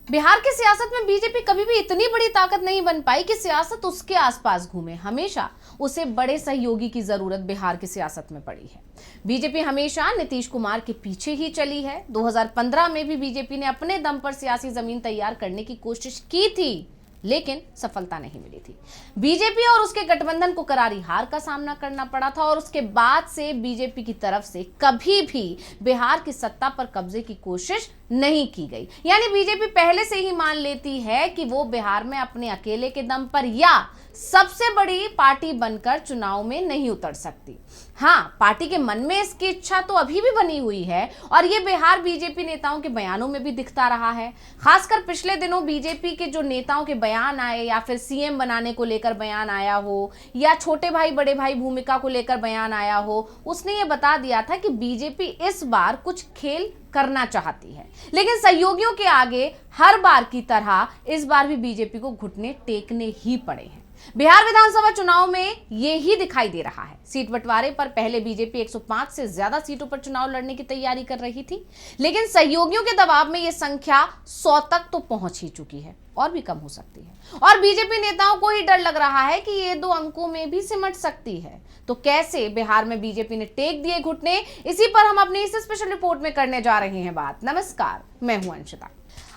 बिहार की सियासत में बीजेपी कभी भी इतनी बड़ी ताकत नहीं बन पाई कि सियासत उसके आसपास घूमे। हमेशा उसे बड़े सहयोगी की जरूरत बिहार की सियासत में पड़ी है। बीजेपी हमेशा नीतीश कुमार के पीछे ही चली है। 2015 में भी बीजेपी ने अपने दम पर सियासी जमीन तैयार करने की कोशिश की थी, लेकिन सफलता नहीं मिली थी। बीजेपी और उसके गठबंधन को करारी हार का सामना करना पड़ा था और उसके बाद से बीजेपी की तरफ से कभी भी बिहार की सत्ता पर कब्जे की कोशिश नहीं की गई। यानी बीजेपी पहले से ही मान लेती है कि वो बिहार में अपने अकेले के दम पर या सबसे बड़ी पार्टी बनकर चुनाव में नहीं उतर सकती। हाँ, पार्टी के मन में इसकी इच्छा तो अभी भी बनी हुई है और ये बिहार बीजेपी नेताओं के बयानों में भी दिखता रहा है। खासकर पिछले दिनों बीजेपी के जो नेताओं के बयान आए, या फिर सीएम बनाने को लेकर बयान आया हो, या छोटे भाई बड़े भाई भूमिका को लेकर बयान आया हो, उसने ये बता दिया था कि बीजेपी इस बार कुछ खेल करना चाहती है। लेकिन सहयोगियों के आगे हर बार की तरह इस बार भी बीजेपी को घुटने टेकने ही पड़े हैं। बिहार विधानसभा चुनाव में ये ही दिखाई दे रहा है। सीट बंटवारे पर पहले बीजेपी 105 से ज्यादा सीटों पर चुनाव लड़ने की तैयारी कर रही थी, लेकिन सहयोगियों के दबाव में यह संख्या 100 तक तो पहुंच ही चुकी है और भी कम हो सकती है। और बीजेपी नेताओं को ही डर लग रहा है कि ये 2 अंकों में भी सिमट सकती है। तो कैसे बिहार में बीजेपी ने टेक दिए घुटने, इसी पर हम अपनी इस स्पेशल रिपोर्ट में करने जा रहे हैं बात। नमस्कार, मैं हूं अंशिता।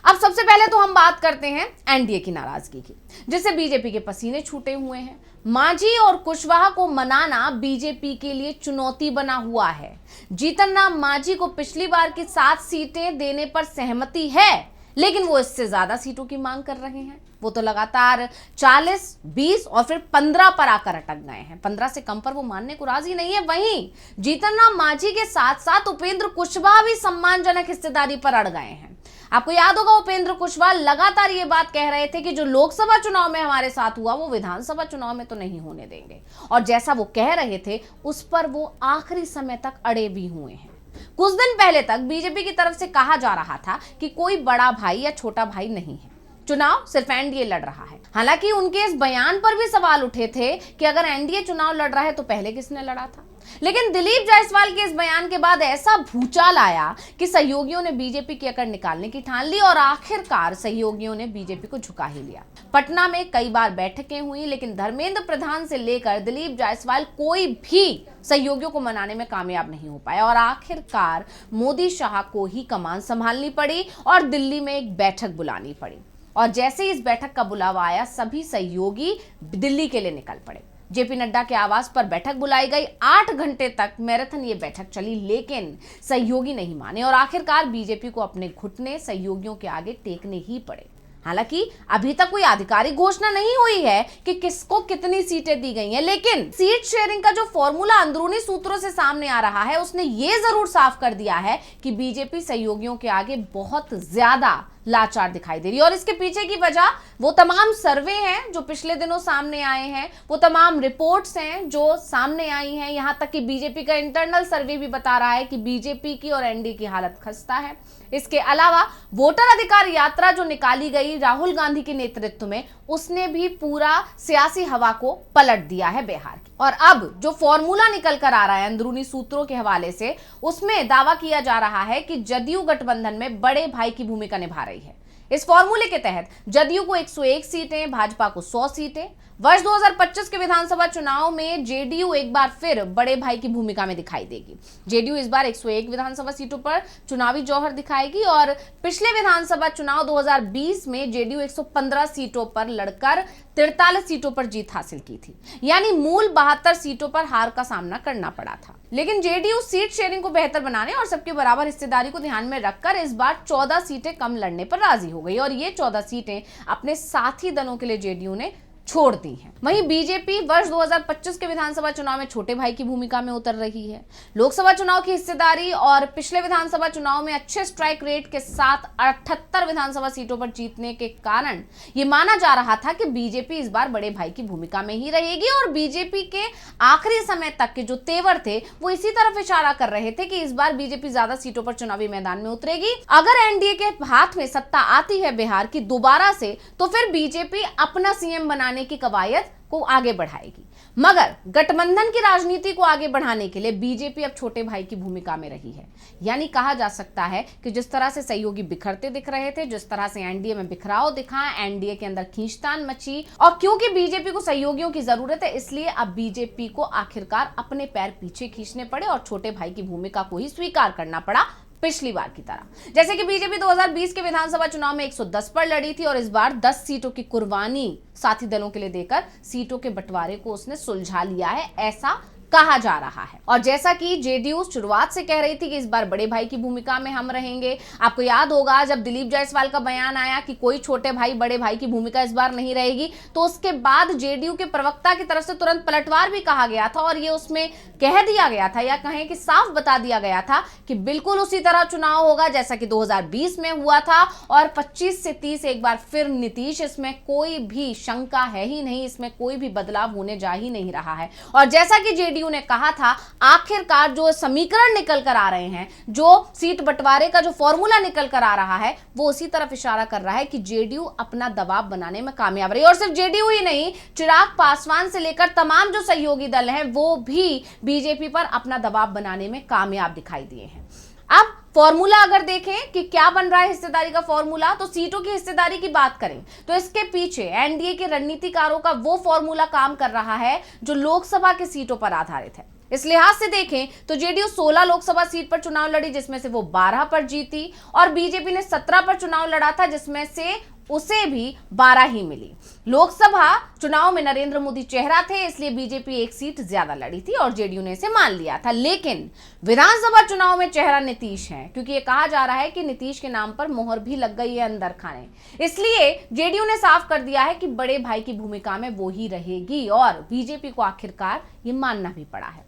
अब सबसे पहले तो हम बात करते हैं एनडीए की नाराजगी की, जिससे बीजेपी के पसीने छूटे हुए हैं। मांझी और कुशवाहा को मनाना बीजेपी के लिए चुनौती बना हुआ है। जीतन राम मांझी को पिछली बार की 7 सीटें देने पर सहमति है, लेकिन वो इससे ज्यादा सीटों की मांग कर रहे हैं। वो तो लगातार 40, 20 और फिर 15 पर आकर अटक गए हैं। 15 से कम पर वो मानने को राजी नहीं है। वहीं जीतन राम मांझी के साथ साथ उपेंद्र कुशवाहा भी सम्मानजनक हिस्सेदारी पर अड़ गए हैं। आपको याद होगा, उपेंद्र कुशवाहा लगातार ये बात कह रहे थे कि जो लोकसभा चुनाव में हमारे साथ हुआ वो विधानसभा चुनाव में तो नहीं होने देंगे, और जैसा वो कह रहे थे उस पर वो आखिरी समय तक अड़े भी हुए हैं। कुछ दिन पहले तक बीजेपी की तरफ से कहा जा रहा था कि कोई बड़ा भाई या छोटा भाई नहीं है, चुनाव सिर्फ एनडीए लड़ रहा है। हालांकि उनके इस बयान पर भी सवाल उठे थे कि अगर एनडीए चुनाव लड़ रहा है तो पहले किसने लड़ा था। लेकिन दिलीप जायसवाल के इस बयान के बाद ऐसा भूचाल आया कि सहयोगियों ने बीजेपी की अकड़ निकालने की ठान ली और आखिरकार सहयोगियों ने बीजेपी को झुका ही लिया। पटना में कई बार बैठकें हुई, लेकिन धर्मेंद्र प्रधान से लेकर दिलीप जायसवाल कोई भी सहयोगियों को मनाने में कामयाब नहीं हो पाया और आखिरकार मोदी शाह को ही कमान संभालनी पड़ी और दिल्ली में एक बैठक बुलानी पड़ी। और जैसे ही इस बैठक का बुलावा आया, सभी सहयोगी दिल्ली के लिए निकल पड़े। जेपी नड्डा के आवास पर बैठक बुलाई गई। 8 घंटे तक मैराथन ये बैठक चली, लेकिन सहयोगी नहीं माने और आखिरकार बीजेपी को अपने घुटने सहयोगियों के आगे टेकने ही पड़े। हालांकि अभी तक कोई आधिकारिक घोषणा नहीं हुई है कि किसको कितनी सीटें दी गई हैं, लेकिन सीट शेयरिंग का जो फॉर्मूला अंदरूनी सूत्रों से सामने आ रहा है उसने ये जरूर साफ कर दिया है कि बीजेपी सहयोगियों के आगे बहुत ज्यादा लाचार दिखाई दे रही है। और इसके पीछे की वजह वो तमाम सर्वे हैं जो पिछले दिनों सामने आए हैं, वो तमाम रिपोर्ट्स हैं जो सामने आई हैं। यहां तक कि बीजेपी का इंटरनल सर्वे भी बता रहा है कि बीजेपी की और एनडीए की हालत खस्ता है। इसके अलावा वोटर अधिकार यात्रा जो निकाली गई राहुल गांधी के नेतृत्व में, उसने भी पूरा सियासी हवा को पलट दिया है बिहार की। और अब जो फॉर्मूला निकल कर आ रहा है अंदरूनी सूत्रों के हवाले से, उसमें दावा किया जा रहा है कि जदयू गठबंधन में बड़े भाई की भूमिका निभा रही है। इस फॉर्मूले के तहत जदयू को 101 सीटें, भाजपा को 100 सीटें। वर्ष 2025 के विधानसभा चुनाव में जेडीयू एक बार फिर बड़े भाई की भूमिका में दिखाई देगी। जेडीयू इस बार 101 विधानसभा सीटों पर चुनावी जौहर दिखाएगी और पिछले विधानसभा चुनाव 2020 में जेडीयू 115 सीटों पर लड़कर 43 सीटों पर जीत हासिल की थी। यानी मूल 72 सीटों पर हार का सामना करना पड़ा था। लेकिन जेडीयू सीट शेयरिंग को बेहतर बनाने और सबके बराबर हिस्सेदारी को ध्यान में रखकर इस बार 14 सीटें कम लड़ने पर राजी हो गई और ये 14 सीटें अपने साथी दलों के लिए जेडीयू ने छोड़ दी हैं। वहीं बीजेपी वर्ष 2025 के विधानसभा चुनाव में छोटे भाई की भूमिका में उतर रही है। लोकसभा चुनाव की हिस्सेदारी और पिछले विधानसभा चुनाव में अच्छे स्ट्राइक रेट के साथ 78 विधानसभा सीटों पर जीतने के कारण यह माना जा रहा था कि बीजेपी इस बार बड़े भाई की भूमिका में ही रहेगी और बीजेपी के आखिरी समय तक के जो तेवर थे वो इसी तरफ इशारा कर रहे थे कि इस बार बीजेपी ज्यादा सीटों पर चुनावी मैदान में उतरेगी। अगर एनडीए के हाथ में सत्ता आती है बिहार की दोबारा से, तो फिर बीजेपी अपना सीएम बनाने की कवायद को आगे बढ़ाएगी। मगर गठबंधन की राजनीति को आगे बढ़ाने के लिए बीजेपी अब छोटे भाई की भूमिका में रही है। यानी कहा जा सकता है कि जिस तरह से सहयोगी बिखरते दिख रहे थे, जिस तरह से एनडीए में बिखराव दिखा, एनडीए के अंदर खींचतान मची, और क्योंकि बीजेपी को सहयोगियों की जरूरत है, इसलिए अब बीजेपी को आखिरकार अपने पैर पीछे खींचने पड़े और छोटे भाई की भूमिका को ही स्वीकार करना पड़ा पिछली बार की तरह। जैसे कि बीजेपी 2020 के विधानसभा चुनाव में 110 पर लड़ी थी और इस बार 10 सीटों की कुर्बानी साथी दलों के लिए देकर सीटों के बंटवारे को उसने सुलझा लिया है, ऐसा कहा जा रहा है। और जैसा कि जेडीयू शुरुआत से कह रही थी कि इस बार बड़े भाई की भूमिका में हम रहेंगे। आपको याद होगा जब दिलीप जायसवाल का बयान आया कि कोई छोटे भाई बड़े भाई की भूमिका इस बार नहीं रहेगी, तो उसके बाद जेडीयू के प्रवक्ता की तरफ से तुरंत पलटवार भी कहा गया था और ये उसमें कह दिया गया था, या कहें कि साफ बता दिया गया था कि बिल्कुल उसी तरह चुनाव होगा जैसा कि 2020 में हुआ था और 25 से 30 एक बार फिर नीतीश, इसमें कोई भी शंका है ही नहीं, इसमें कोई भी बदलाव होने जा ही नहीं रहा है। और जैसा कि जेडीयू ने कहा था, आखिरकार जो समीकरण निकल कर आ रहे हैं, जो सीट बंटवारे का जो फॉर्मूला निकल कर आ रहा है, वो उसी तरफ इशारा कर रहा है कि जेडीयू अपना दबाव बनाने में कामयाब रही। और सिर्फ जेडीयू ही नहीं, चिराग पासवान से लेकर तमाम जो सहयोगी दल हैं वो भी बीजेपी पर अपना दबाव बनाने में कामयाब दिखाई दिए हैं। अब फॉर्मूला अगर देखें कि क्या बन रहा है हिस्सेदारी का फॉर्मूला, तो सीटों की हिस्सेदारी की बात करें तो इसके पीछे एनडीए के रणनीतिकारों का वो फॉर्मूला काम कर रहा है जो लोकसभा की सीटों पर आधारित है। इस लिहाज से देखें तो जेडीयू 16 लोकसभा सीट पर चुनाव लड़ी जिसमें से वो 12 पर जीती, और बीजेपी ने 17 पर चुनाव लड़ा था जिसमें से उसे भी 12 ही मिली। लोकसभा चुनाव में नरेंद्र मोदी चेहरा थे, इसलिए बीजेपी एक सीट ज्यादा लड़ी थी और जेडीयू ने इसे मान लिया था। लेकिन विधानसभा चुनाव में चेहरा नीतीश है, क्योंकि ये कहा जा रहा है कि नीतीश के नाम पर मोहर भी लग गई है अंदर खाने। इसलिए जेडीयू ने साफ कर दिया है कि बड़े भाई की भूमिका में वो ही रहेगी और बीजेपी को आखिरकार ये मानना भी पड़ा है।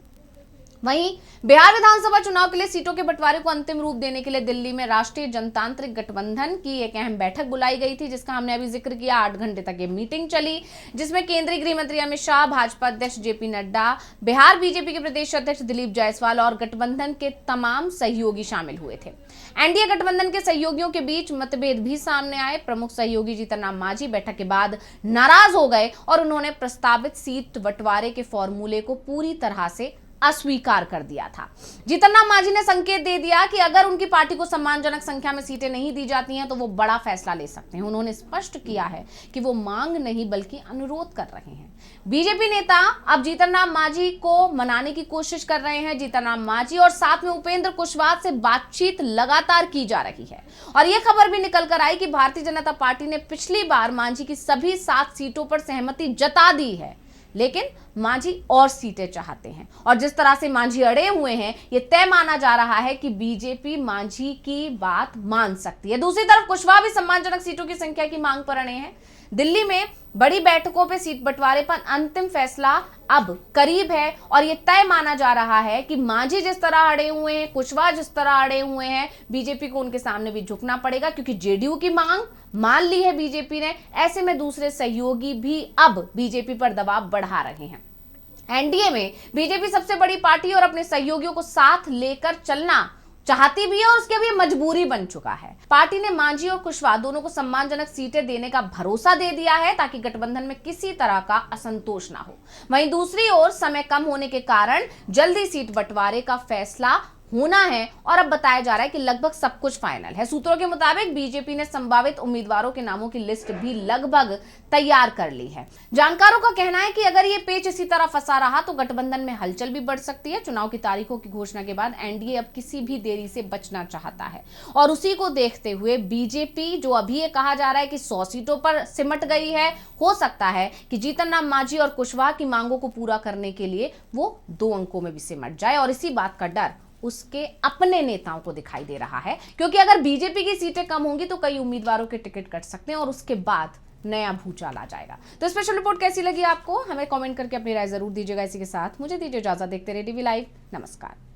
वहीं बिहार विधानसभा चुनाव के लिए सीटों के बंटवारे को अंतिम रूप देने के लिए दिल्ली में राष्ट्रीय जनतांत्रिक गठबंधन की एक अहम बैठक बुलाई गई थी, जिसका हमने अभी जिक्र किया। 8 घंटे तक ये मीटिंग चली, जिसमें केंद्रीय गृह मंत्री अमित शाह, भाजपा अध्यक्ष जेपी नड्डा, बिहार बीजेपी के प्रदेश अध्यक्ष दिलीप जायसवाल और गठबंधन के तमाम सहयोगी शामिल हुए थे। एनडीए गठबंधन के सहयोगियों के बीच मतभेद भी सामने आए। प्रमुख सहयोगी जीतन राम मांझी बैठक के बाद नाराज हो गए और उन्होंने प्रस्तावित सीट बंटवारे के फॉर्मूले को पूरी तरह से अस्वीकार कर दिया था। जीतन राम मांझी ने संकेत दे दिया कि अगर उनकी पार्टी को सम्मानजनक संख्या में सीटें नहीं दी जाती हैं तो वो बड़ा फैसला ले सकते हैं। उन्होंने स्पष्ट किया है कि वो मांग नहीं बल्कि अनुरोध कर रहे हैं। बीजेपी नेता अब जीतन राम मांझी को मनाने की कोशिश कर रहे हैं। जीतन राम मांझी और साथ में उपेंद्र कुशवाहा से बातचीत लगातार की जा रही है और यह खबर भी निकल कर आई कि भारतीय जनता पार्टी ने पिछली बार मांझी की सभी 7 सीटों पर सहमति जता दी है, लेकिन मांझी और सीटें चाहते हैं। और जिस तरह से मांझी अड़े हुए हैं, यह तय माना जा रहा है कि बीजेपी मांझी की बात मान सकती है। दूसरी तरफ कुशवाहा भी सम्मानजनक सीटों की संख्या की मांग पर अड़े हैं। दिल्ली में बड़ी बैठकों पे सीट बंटवारे पर अंतिम फैसला अब करीब है और यह तय माना जा रहा है कि मांझी जिस तरह अड़े हुए हैं, कुशवाहा जिस तरह अड़े हुए हैं, बीजेपी को उनके सामने भी झुकना पड़ेगा, क्योंकि जेडीयू की मांग मान ली है बीजेपी ने। ऐसे में दूसरे सहयोगी भी अब बीजेपी पर दबाव बढ़ा रहे हैं। एनडीए में बीजेपी सबसे बड़ी पार्टी और अपने सहयोगियों को साथ लेकर चलना चाहती भी है और उसके भी मजबूरी बन चुका है। पार्टी ने मांझी और कुशवाहा दोनों को सम्मानजनक सीटें देने का भरोसा दे दिया है ताकि गठबंधन में किसी तरह का असंतोष ना हो। वहीं दूसरी ओर समय कम होने के कारण जल्दी सीट बंटवारे का फैसला होना है और अब बताया जा रहा है कि लगभग सब कुछ फाइनल है। सूत्रों के मुताबिक बीजेपी ने संभावित उम्मीदवारों के नामों की लिस्ट भी लगभग तैयार कर ली है। जानकारों का कहना है कि अगर ये पेच इसी तरह फंसा रहा तो गठबंधन में हलचल भी बढ़ सकती है। चुनाव की तारीखों की घोषणा के बाद एनडीए अब किसी भी देरी से बचना चाहता है और उसी को देखते हुए बीजेपी, जो अभी ये कहा जा रहा है कि 100 सीटों पर सिमट गई है, हो सकता है कि जीतन राम मांझी और कुशवाहा की मांगों को पूरा करने के लिए वो 2 अंकों में भी सिमट जाए। और इसी बात का डर उसके अपने नेताओं को दिखाई दे रहा है, क्योंकि अगर बीजेपी की सीटें कम होंगी तो कई उम्मीदवारों के टिकट कट सकते हैं और उसके बाद नया भूचाल आ जाएगा। तो स्पेशल रिपोर्ट कैसी लगी आपको, हमें कमेंट करके अपनी राय जरूर दीजिएगा। इसी के साथ मुझे दीजिए इजाजत। देखते रहिए टीवी लाइव। नमस्कार।